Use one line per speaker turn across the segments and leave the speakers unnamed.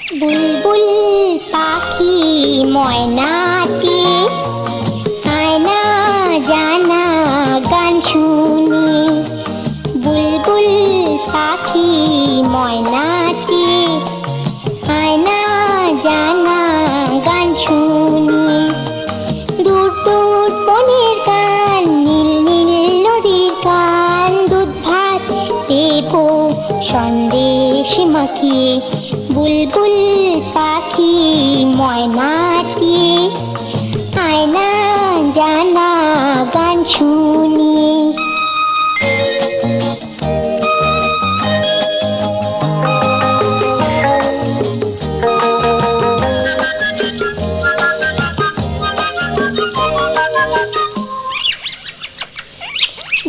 বুলবুল পাখি ময়নাটি আয়না জানা গান শুনি। বুলবুল পাখি ময়নাটি আয়না জানা গান শুনি। দূর দূর বনের গান, নীল নীল নদীর গান, দুধ ভাত দেব সন্দেশ মাখিয়ে। বুলবুল পাখি ময়নাটি আয়না জানা গান শুনি।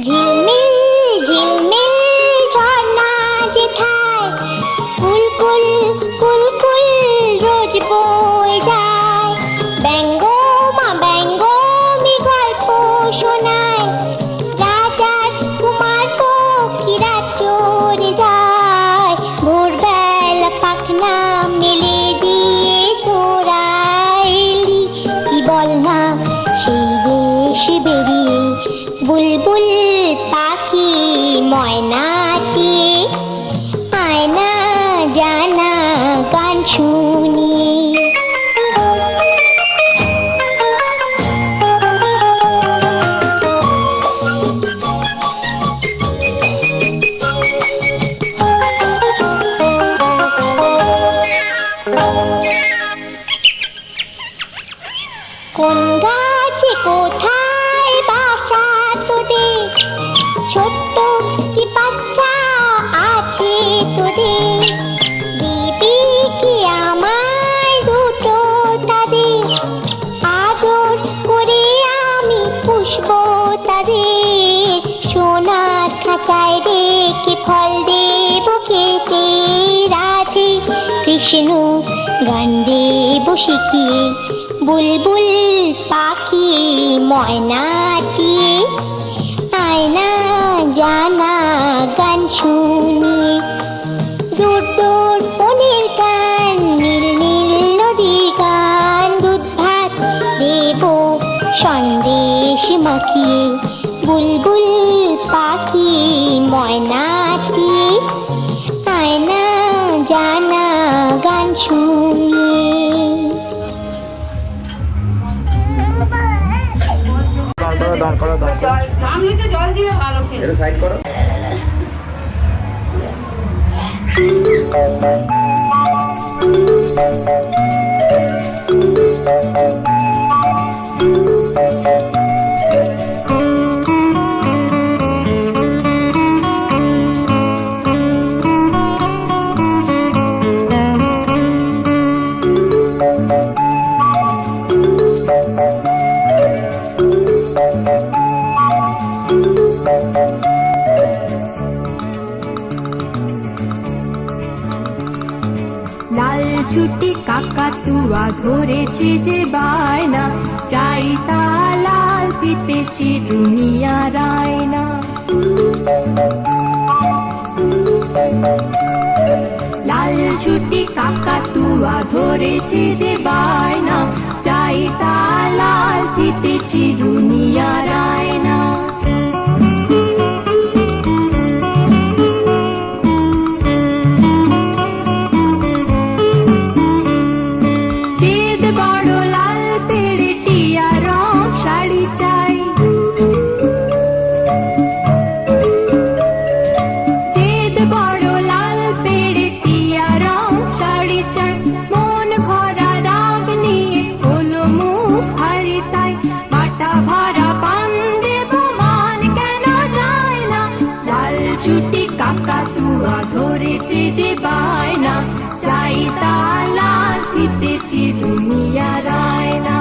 ঝিলমিল ঝিলমিল ঝর্ণা যেথায় কুলকুল কুলকুল রোজ বয়ে যায়। ব্যঙ্গ মা ব্যঙ্গ মি গল্প শোনায়, রাজার কুমার পক্ষীরা চড়ে যায়। ভোরবেলা পাখনা মেলে দিয়ে তোরা এলি, কি বল না সেই দেশ বেরিয়ে। বুলবুল পাখি ময়নাটি আয়না জানা গান শুনি। কোন গাছে কোথায় বাসা তোদের, ছোট্ট কি বাচ্চা আছে তোদের। দিবি কি আমায় দুটো তাদের, আদর করে আমি পুষবো তাদের। সোনার খাঁচায় রেখে ফল দেব খেতে, রাধে কৃষ্ণ গান দেব শিখিয়ে। বুলবুল পাখি ময়নাটি আয়না জানা গান শুনি। দূর দূর বনের গান, নীল নীল নদীর গান, দুধ ভাত দেব সন্দেশ মাখিয়ে। বুলবুল পাখি ময়নাটি আয়না জানা গান শুনি।
জল দিলে ভালো খেলে সাইড করো।
লাল ছুটি কাকাতুয়া ধরেছে যে বায়না, চাই তা লাল ফিতেছে দুনিয়ার আয়না। লাল ছুটি কাকাতুয়া ধরেছে যে বায়না, চাই তা লাল ফিতেছে দুনিয়ার আয়না। কাকাতুয়া ধরেছে যে বায়না, চাই তা লাল ফিতেছে দুনিয়ার আয়না।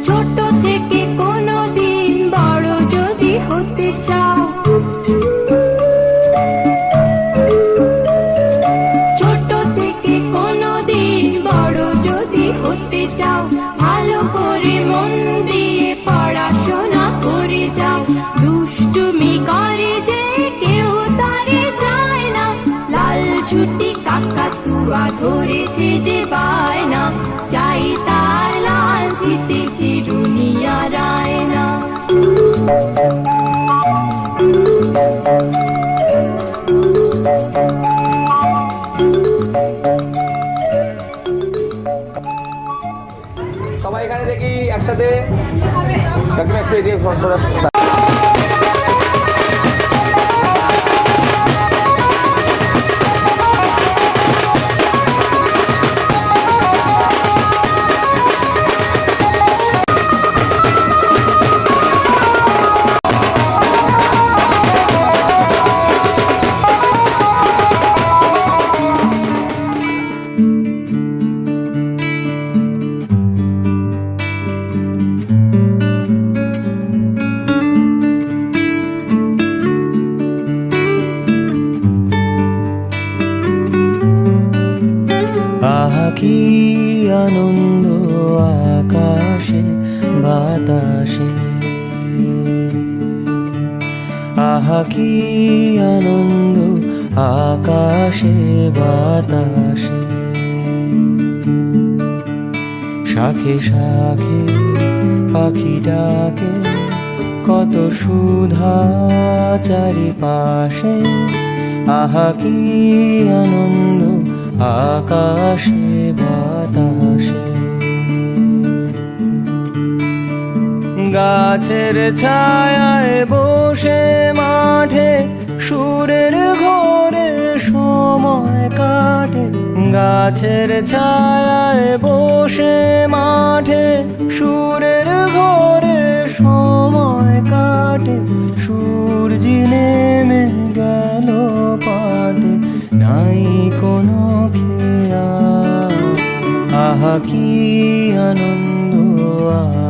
ছোট থেকে কোনোদিন বড় ধরেছে যে বায়না, চাই তার লাল ফিতে চিরুনি আর আয়না।
সবাই এখানে দেখি একসাথে একটু এদিকে সরা।
আহা কি আনন্দ আকাশে বাতাসে, আহা কি আনন্দ আকাশে বাতাসে। শাখে শাখে পাখি ডাকে, কত সুধা চারিপাশে। আহা কি আনন্দ আকাশে বাতাসে। গাছের ছায়ায় বসে মাঠে সুরের ঘরে সময় কাটে। গাছের ছায়ায় বসে মাঠে সুরের ঘরে সময় কাটে। সূর্য নেমে গেল পাটে, নাই কোনো খেয়াল। আহা কি আনন্দ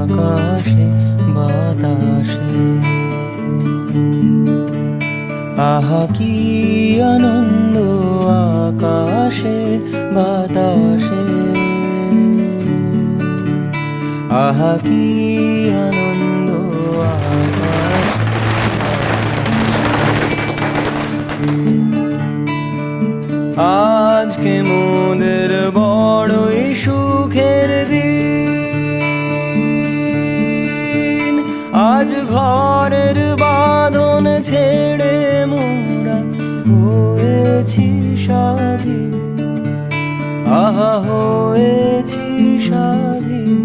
আকাশে বাতাসে, আহা কি আনন্দ আকাশে বাতাসে। আহা কি আনন্দ আজকে মোদের বড়ই সুখের দিন। আজ ঘরের বাঁধন ছেড়ে মোরা হয়েছি স্বাধীন। আহা হয়েছি স্বাধীন।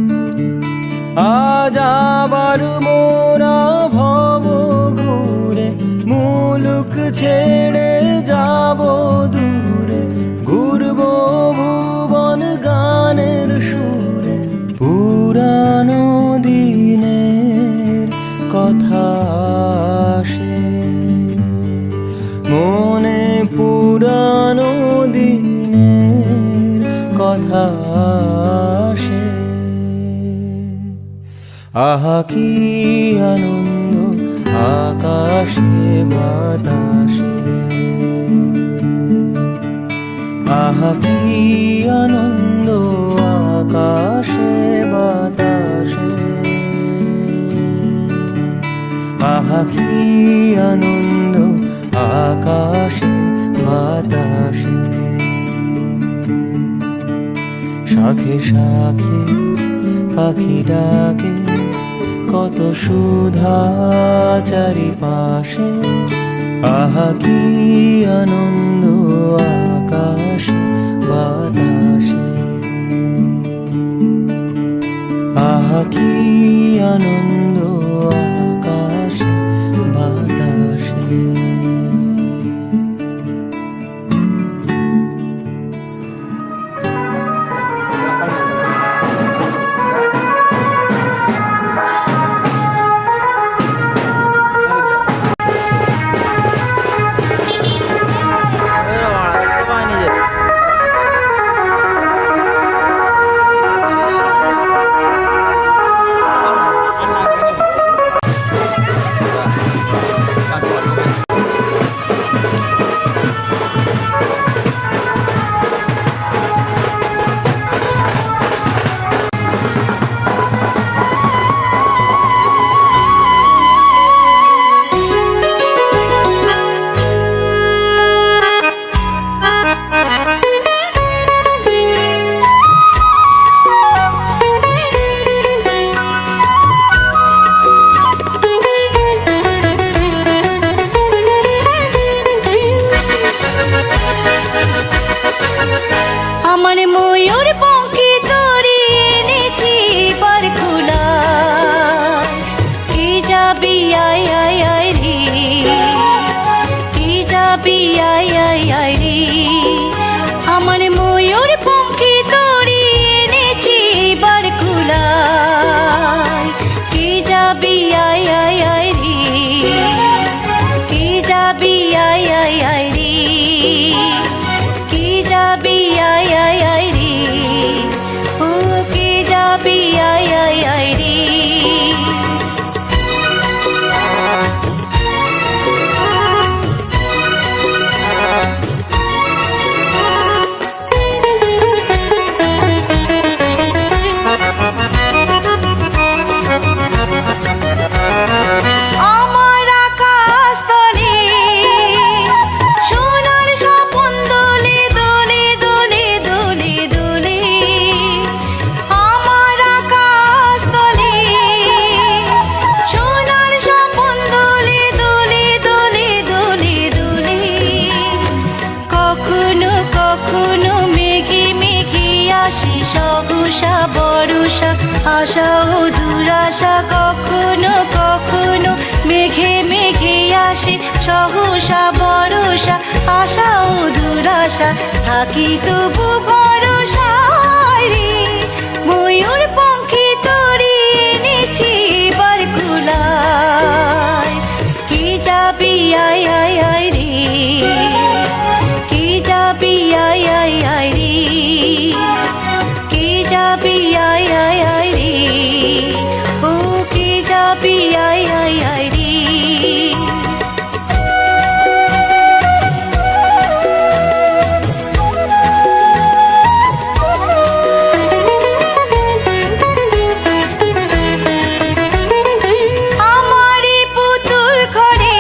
আজ আবার মোরা ভব ঘুরে মুলুক ছেড়ে যাব দূরে। ঘুরবো ভুবন গানের সুরে, পুরানো দিনের কথা আসে মনে। পুরানো দিনের কথা আসে। আহা কি আনন্দ আকাশে বাতাসে, আহা কি আনন্দ আকাশে বাতাসে। আহা কি আনন্দ আকাশে বাতাসে। শাখে শাখে পাখি ডাকে, কত সুধা চারিপাশে। আহা কি আনন্দ আকাশে বাতাসে। আহা কি আনন্দ আকাশে বাতাসে।
আয় আয় আয় রে, কি যাবি আয় আয় আয় রে, আমার ময়ূর পঙ্খী তরি এনেছি বার কুলায়, কি যাবি আয় আয় আয় রে, কি যাবি আয় আয় আয় রে, কি যাবি আয় আয় আয় রে, ও কি যাবি আয় আয় আয় রে। আমার আকাশ তলে সোনার স্বপন দোলে দোলে দোলে দোলে দোলে, আমার আকাশ তলে সোনার স্বপন দোলে দোলে দোলে দোলে দোলে, কখনো কখনো মেঘে মেঘে আসে সহসা বর্ষা, আশা ও দুরাশা, কখনো কখনো মেঘে মেঘে আসে সহসা বর্ষা, আশা ও দুরাশা, থাকি তবু ভরসায় রে, ময়ূর পঙ্খী তরি এনেছি বার কুলায়, কি যাবি আয় আয় আয় রে, কি যাবি আয় আয় আয় রে, কি যাবি আয় আয় আয় রে, ও কি যাবি আয় আয় আয় রে। আমারি পুতুল ঘরে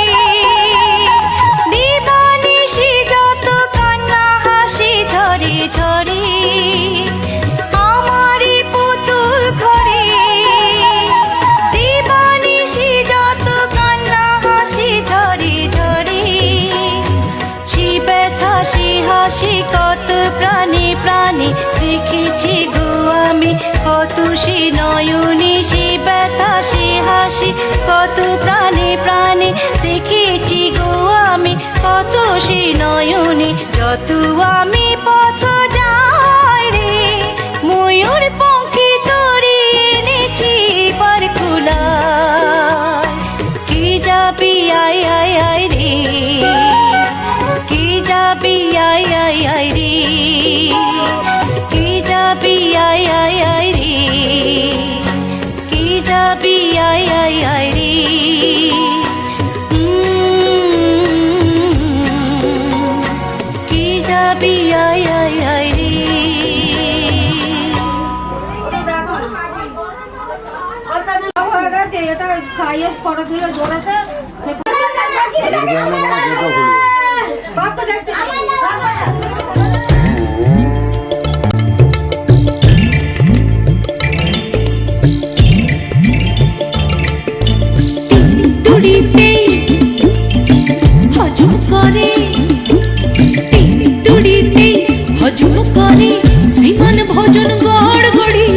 দিবানিশি যত কান্না হাসি ঝরে ঝরে, আমারি পুতুল ঘরে দিবানিশি যত কান্না হাসি ঝরে ঝরে, সে ব্যথা সে হাসি কত প্রাণে প্রাণে দেখেছি গো আমি, কত সে নয়নে সে ব্যথা সে হাসি কত প্রাণে প্রাণে দেখেছি গো আমি, কত সে নয়নে, যত আমি পথ যাই রে, ময়ূর পঙ্খী তরি এনেছি বার কুলায়, কি যাবি আয় আয় আয় রে, কি যাবি আয় আয় আয় রে, কি যাবি আয় আয় আয় রে, কি যাবি আয় আয় আয় রে, কি যাবি আয় আয় আয় রে।
হয়ে গেছে, এটা খাইয়ে ফটো তুলে জোড়াতে বাপকে দেখতে
তুড়িতে হজম করে, তুড়িতে হজম করে, শ্রীমান ভজন গড় গড়ি,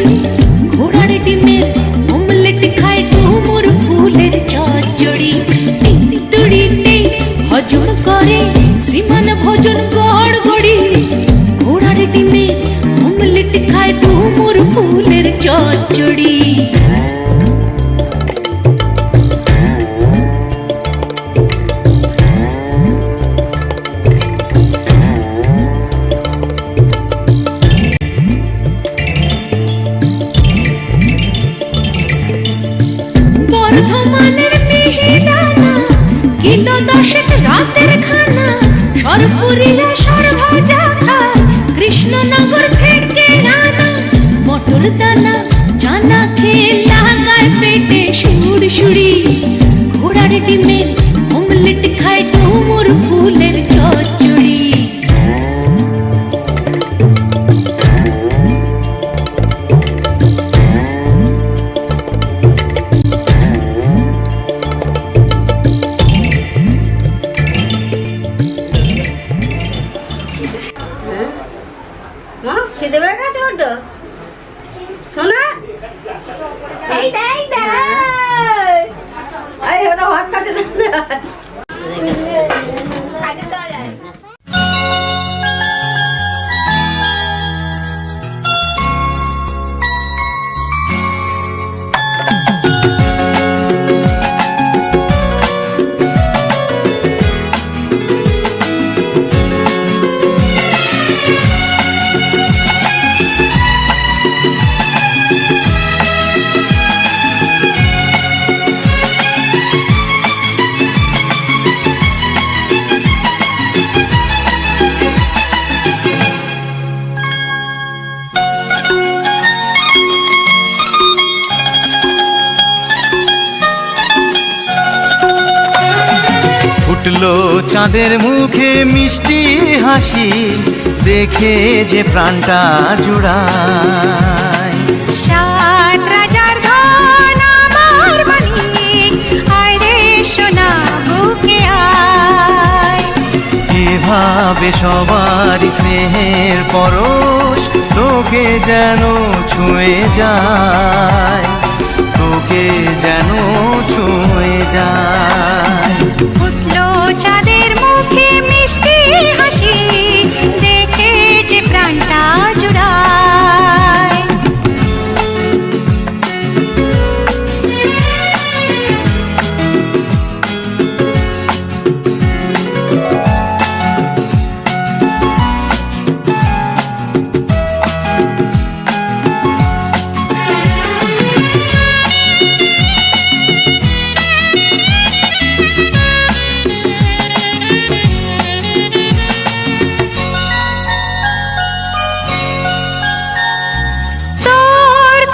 ঘোড়ার ডিমের অমলেট খায় ডুমুর ফুলের চচ্চড়ি, তুড়িতে হজম করে, শ্রীমান ভজন গড় গড়ি, ঘোড়ার ডিমের অমলেট খায় ডুমুর ফুলের চচ্চড়ি। বর্ধমানের মিহিদানা কিলো 10 রাতের খানা, সরপুরিয়া সরভাজা খায়, কৃষ্ণনগর থেকে রানা, মটর দানা চানা খেয়ে লাগায় পেটে সুড়সুড়ি, ঘোড়ার ডিমের অমলেট খায় ডুমুর ফুলের চচ্চড়ি।
খেতে পেয়ে গেছে ওটা শোনা, এই হাত কাটে দেবে
ফুটলো চাঁদের মুখে মিষ্টি হাসি, দেখে যে প্রাণটা জুড়ায়।
সাত রাজার ধন আমার মানিক, আয় রে সোনা বুকে আয়।
এভাবে সবার স্নেহের পরশ তোকে যেন ছুঁয়ে যায়, তোকে যেন ছুঁয়ে যায়।
ফুটলো চাঁদের মুখে মিষ্টি হাসি, দেখে যে প্রাণটা জুড়ায়।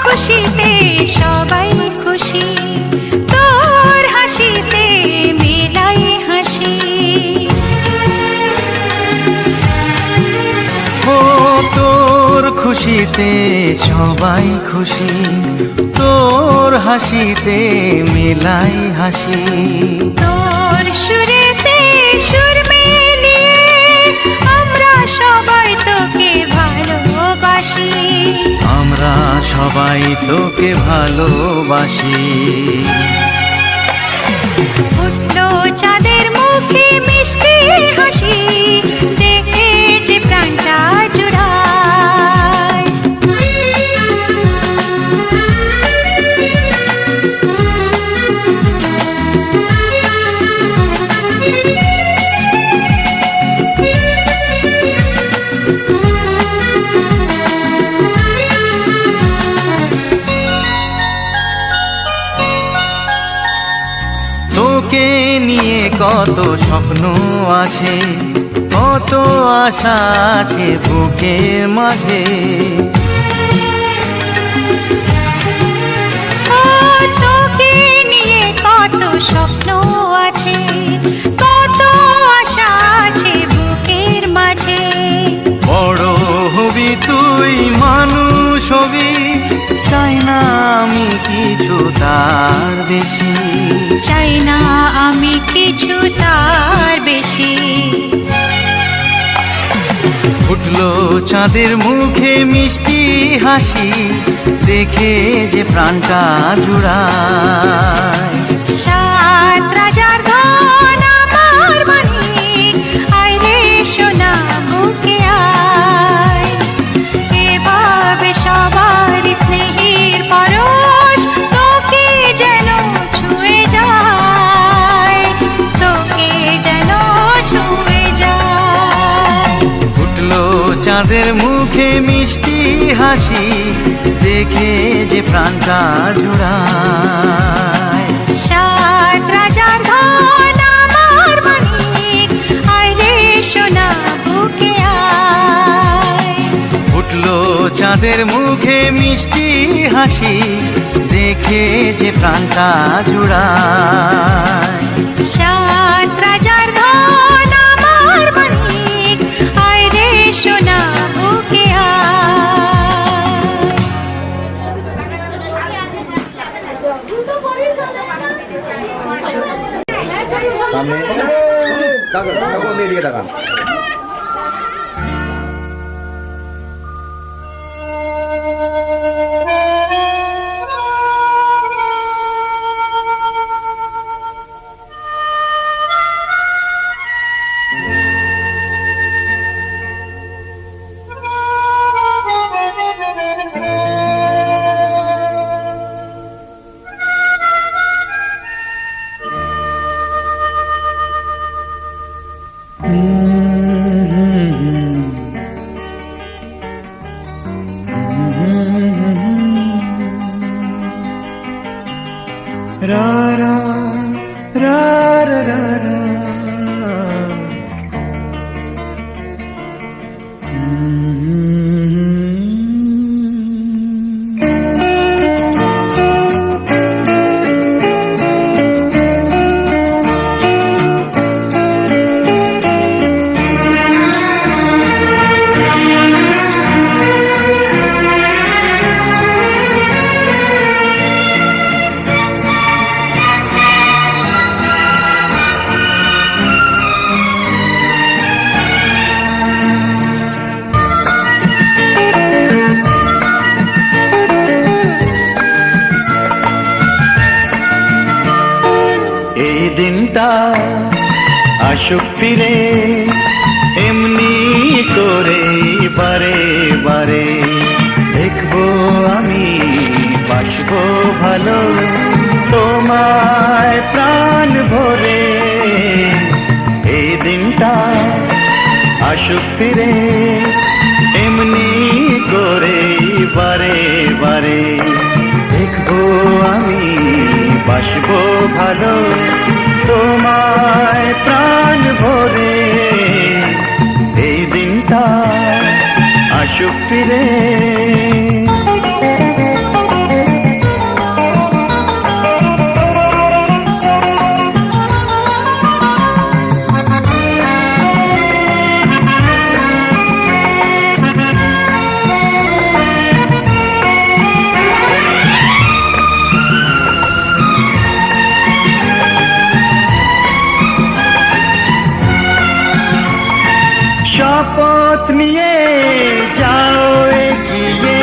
খুশিতে সবাই খুশি, তোর হাসিতে মেলাই হাসি।
ও তোর খুশিতে সবাই খুশি, তোর হাসিতে মেলাই হাসি।
তোর সুরেতে সুর মিলিয়ে আমরা সবাই তোকে ভালোবাসি,
আমরা সবাই তোকে ভালোবাসি।
ফুটলো চাঁদের মুখে মিষ্টি হাসি, দেখে যে প্রাণটা জুড়ায়।
তোকে নিয়ে কত স্বপ্ন আছে, কত আশা আছে বুকের মাঝে।
ও তোকে নিয়ে কত স্বপ্ন আছে, কত আশা আছে বুকের মাঝে।
বড় হবি তুই মানুষ হবি, চাই না আমি কিছু তার বেশি,
চাই না আমি কিছু তার বেশি।
ফুটলো চাঁদের মুখে মিষ্টি হাসি, দেখে যে প্রাণটা জুড়ায়।
সাত রাজার ধন আমার মানিক, আয় রে সোনা বুকে আয়। এভাবে সবার স্নেহের পরশ তোকে যেন ছুঁয়ে যায়, তোকে যেন ছুঁয়ে যায়।
ফুটলো চাঁদের মুখে মিষ্টি হাসি, দেখে যে প্রাণটা জুড়ায়।
সাত রাজার ধন আমার মানিক, আয় রে সোনা বুকে আয়।
ফুটলো চাঁদের মুখে মিষ্টি হাসি, দেখে যে প্রাণটা জুড়ায়।
সাত রাজার ধন আমার মানিক, আয় রে সোনা বুকে আয়।
সামনে কোন দিকে তাকান।
রা রা রা রা রা রা। এই দিনটা আসুক ফিরে এমনি করে বারে বারে, দেখবো আমি বাসবো ভালো তোমায় প্রাণ ভরে। এই দিনটা আসুক ফিরে এমনি করে বারে বারে, দেখবো আমি বাসবো ভালো তোমায় প্রাণ ভরে। এই দিনটা আসুক ফিরে। শপথ নিয়ে যাও এগিয়ে,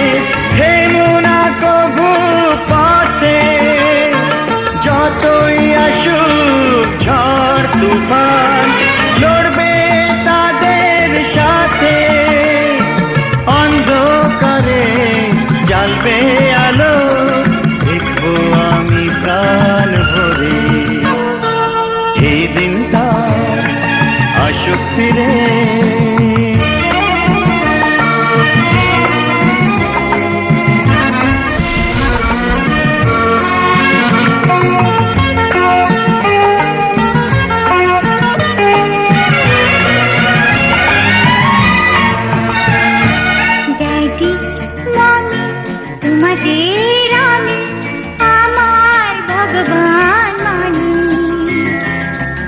থেমো না কভু পথে, যতই আসুক ঝড় তুফান লড়বে তাদের সাথে। অন্ধকারে জ্বালবে আলো, দেখবো আমি প্রাণ ভরে। এই দিনটা আসুক ফিরে।
ড্যাডি মমি তোমাদের আমি আমার ভগবান মানি।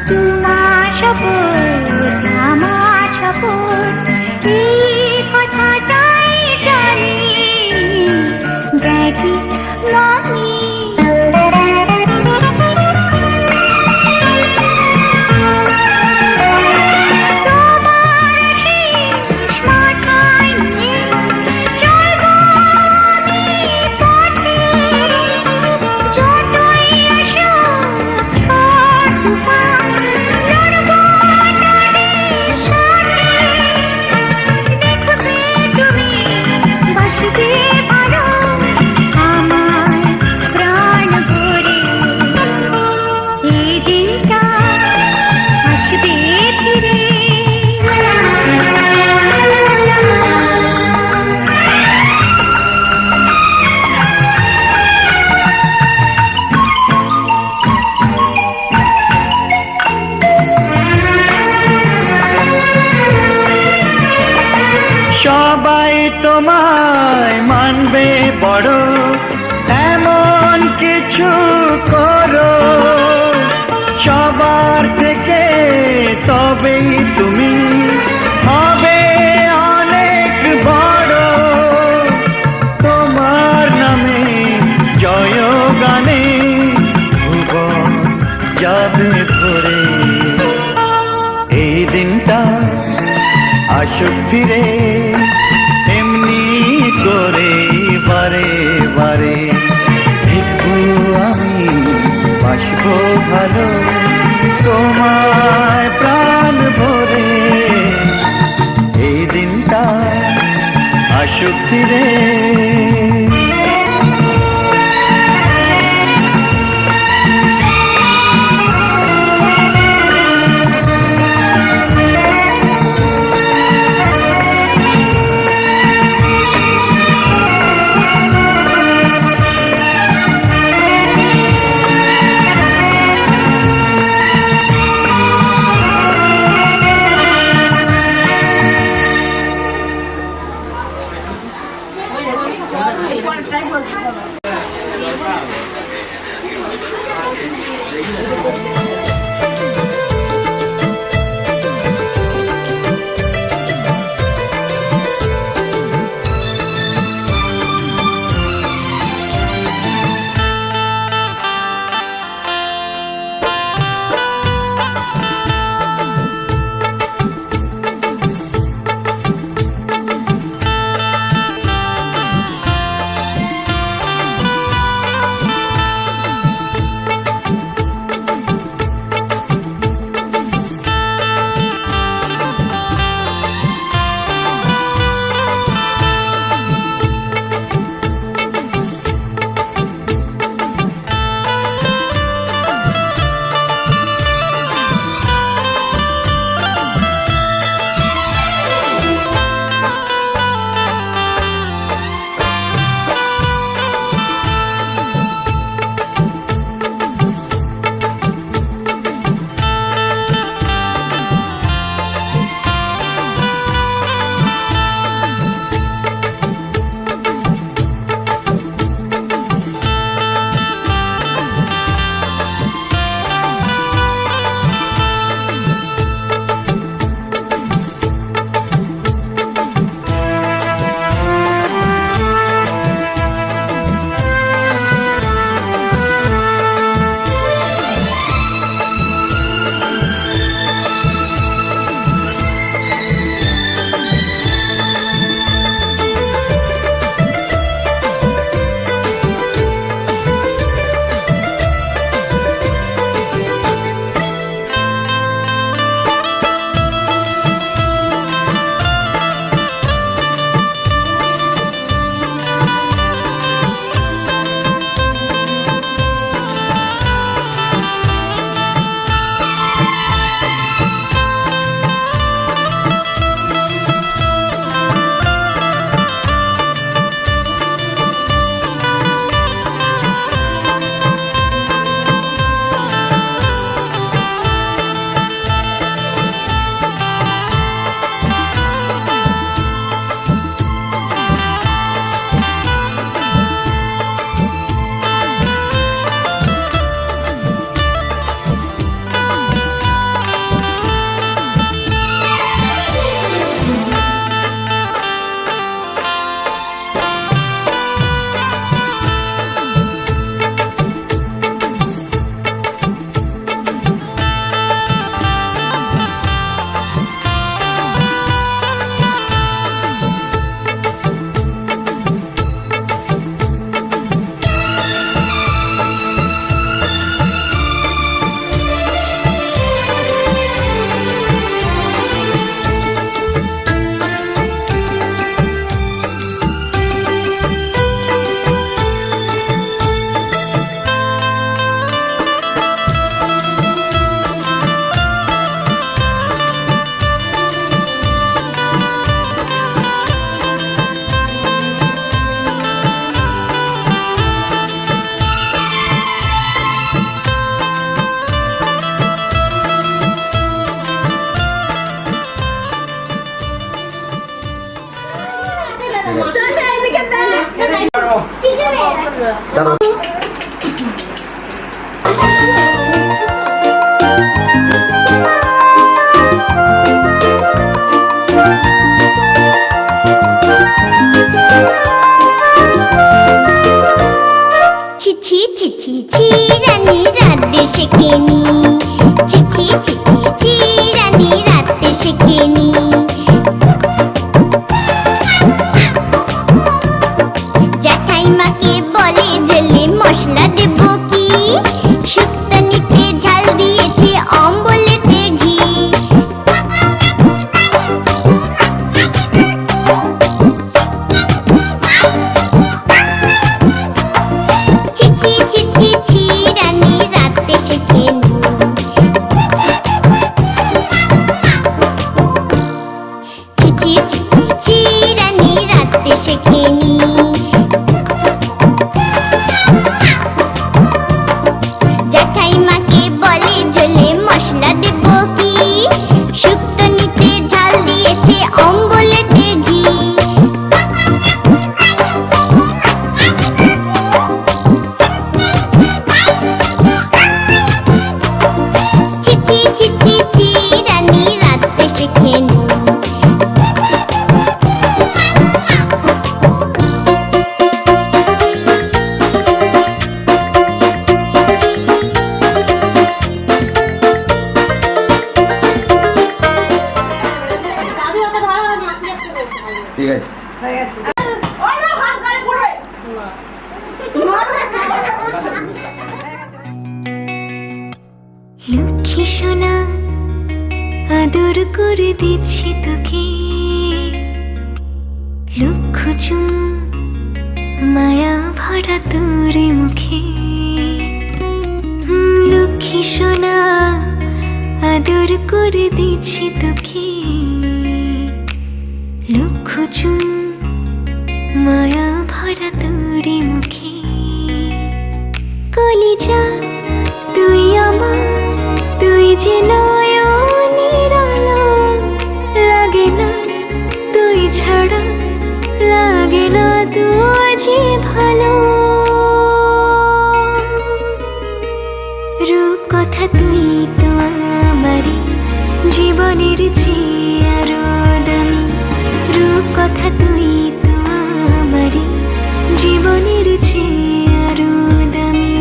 তোমার শপথ আমার শপথ, এই কথাটাই জানি। ড্যাডি মমি
সবাই তোমায় মানবে বড়, এমন কিছু করো সবার থেকে, তবেই তুমি হবে অনেক বড়। তোমার নামে জয় গানে ভুবন যাবে ভরে। এই দিনটা আসুক ফিরে এমনি করে বারে বারে, দেখবো আমি বাসবো ভালো তোমায় প্রাণ ভরে। এই দিনটা আসুক ফিরে।
দাঁড়াও।
ছিছি ছিছি ছিরানি রাতে শেখেনি ছিছি ছিছি ছিরানি রাতে শেখেনি জ্যাঠাইমাকে বলে জলে মশলা দেব কি শুক্তানিতে ঝাল দিয়েছে অম্বলেতে ঘি ছিছি ছিছি ছিরানি রাতে শেখেনি ছিছি ছিছি ছিরানি রাতে শেখেনি জ্যাঠাইমাকে বলে জলে মশলা দেব কি শুক্তানিতে ঝাল দিয়েছে অম্বলেতে ঘি ছিছি ছিছি ছিরানি রাতে শেখেনি
ঠিক আছে।
হয়ে গেছে
লক্ষ্মী সোনা আদর করে দিচ্ছি তোকে লক্ষ চুম মায়া ভরা তোর মুখে লক্ষ্মী সোনা আদর করে দিচ্ছি তোকে লক্ষ চুম মায়া ভরা তোর মুখে কলিজা তুই আমার তুই যে নয়নের আলো লাগে না তুই ছাড়া লাগে না তুই যে ভালো রূপ কথা তুই তো আমারই জীবনের চেয়ে আরো দামি রূপ কথা তুই তো আমারই জীবনের চেয়ে আরো দামি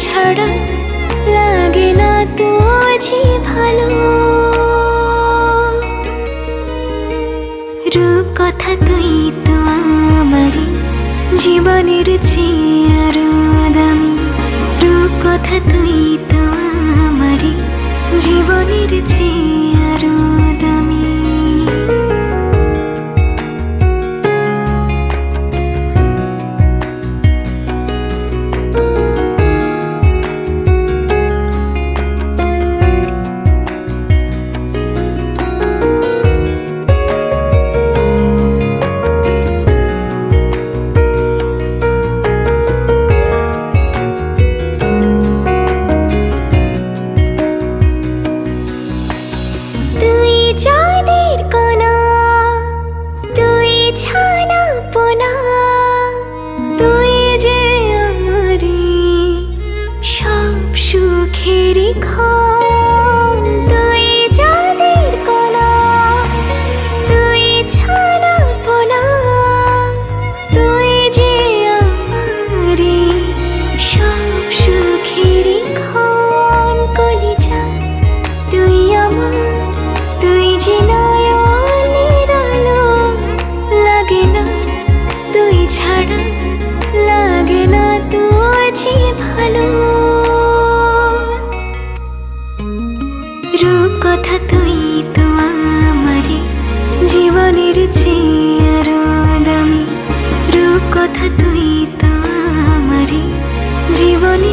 ছাড়া লাগে না তো যে ভালো রূপ কথা তুই তো আমারই জীবনের চেয়ে আরো দামি রূপ কথা তুই তো আমারই জীবনের চেয়ে আরো দামি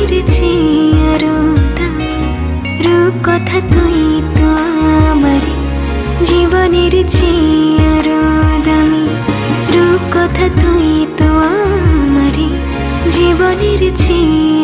জীবনের চেয়ে আরো দামি রূপ কথা তুই তো আমারে জীবনের চেয়ে আরো দামি রূপ কথা তুই তো আমারে জীবনের চেয়ে